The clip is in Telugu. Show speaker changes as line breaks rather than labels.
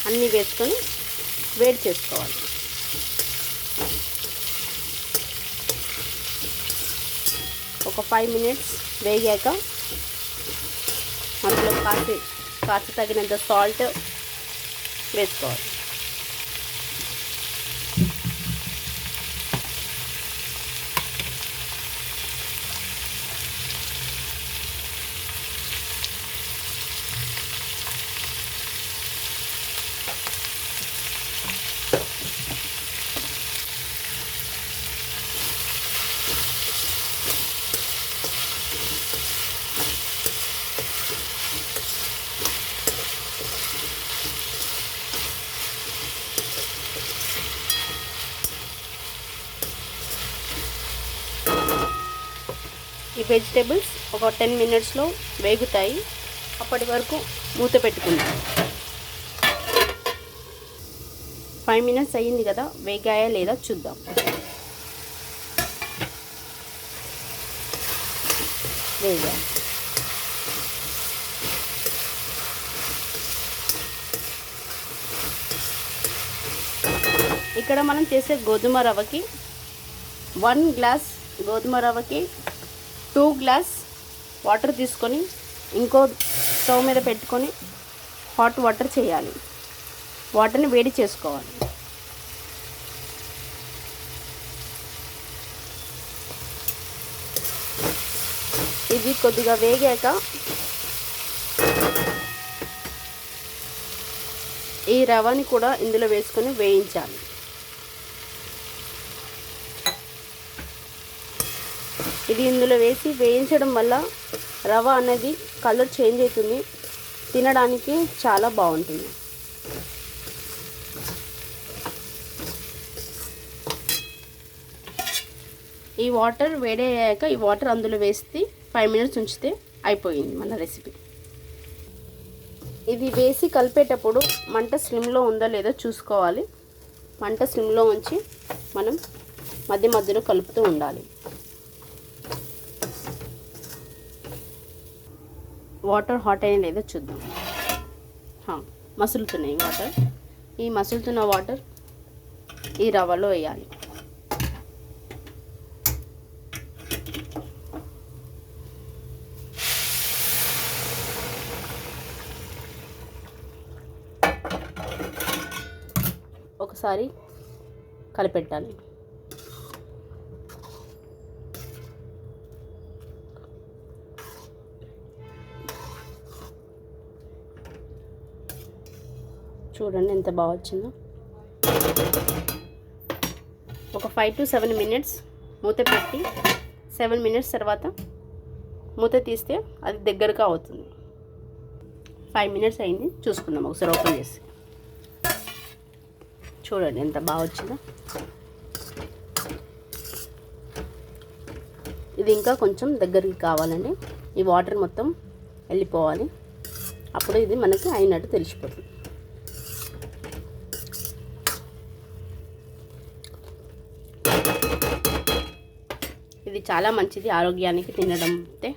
అన్నీ వేసుకొని వేడి చేసుకోవాలి. ఒక 5 మినిట్స్ వేగాక అందులో కాచి తగినంత సాల్ట్ వేసుకోవాలి. ఈ వెజిటేబుల్స్ ఒక 10 మినిట్స్లో వేగుతాయి. అప్పటి వరకు మూత పెట్టుకుందాం. 5 మినిట్స్ అయ్యింది కదా, వేగాయా లేదా చూద్దాం. వేగా ఇక్కడ మనం చేసే గోధుమ రవ్వకి 1 గ్లాస్ గోధుమ రవ్వకి 2 గ్లాస్ వాటర్ తీసుకొని ఇంకో స్టవ్ మీద పెట్టుకొని హాట్ వాటర్ చేయాలి. వాటర్ని వేడి చేసుకోవాలి. ఇది కొద్దిగా వేగాక ఈ రవ్వని కూడా ఇందులో వేసుకొని వేయించాలి. ఇది ఇందులో వేసి వేయించడం వల్ల రవ్వ అనేది కలర్ చేంజ్ అవుతుంది, తినడానికి చాలా బాగుంటుంది. ఈ వాటర్ వేడయ్యాక ఈ వాటర్ అందులో వేసి 5 మినిట్స్ ఉంచితే అయిపోయింది మన రెసిపీ. ఇది వేసి కలిపేటప్పుడు మంట స్లిమ్లో ఉందో లేదో చూసుకోవాలి. మంట స్లిమ్లో ఉంచి మనం మధ్య మధ్యలో కలుపుతూ ఉండాలి. వాటర్ హాట్ అయినా లేదో చూద్దాం. మసులుతున్నాయి వాటర్. ఈ మసులుతున్న వాటర్ ఈ రవ్వలో వేయాలి. ఒకసారి కలిపెట్టాలి. చూడండి ఎంత బాగా వచ్చిందో. ఒక 5 to 7 మినిట్స్ మూత పెట్టి 7 మినిట్స్ తర్వాత మూత తీస్తే అది దగ్గరగా అవుతుంది. 5 మినిట్స్ అయింది, చూసుకుందాం ఒకసారి ఓపెన్ చేసి. చూడండి ఎంత బాగా వచ్చిందో. ఇది ఇంకా కొంచెం దగ్గరికి కావాలండి. ఈ వాటర్ మొత్తం వెళ్ళిపోవాలి. అప్పుడు ఇది మనకి అయినట్టు తెలిసిపోతుంది. ఇది చాలా మంచిది ఆరోగ్యానికి తినడం అంటే.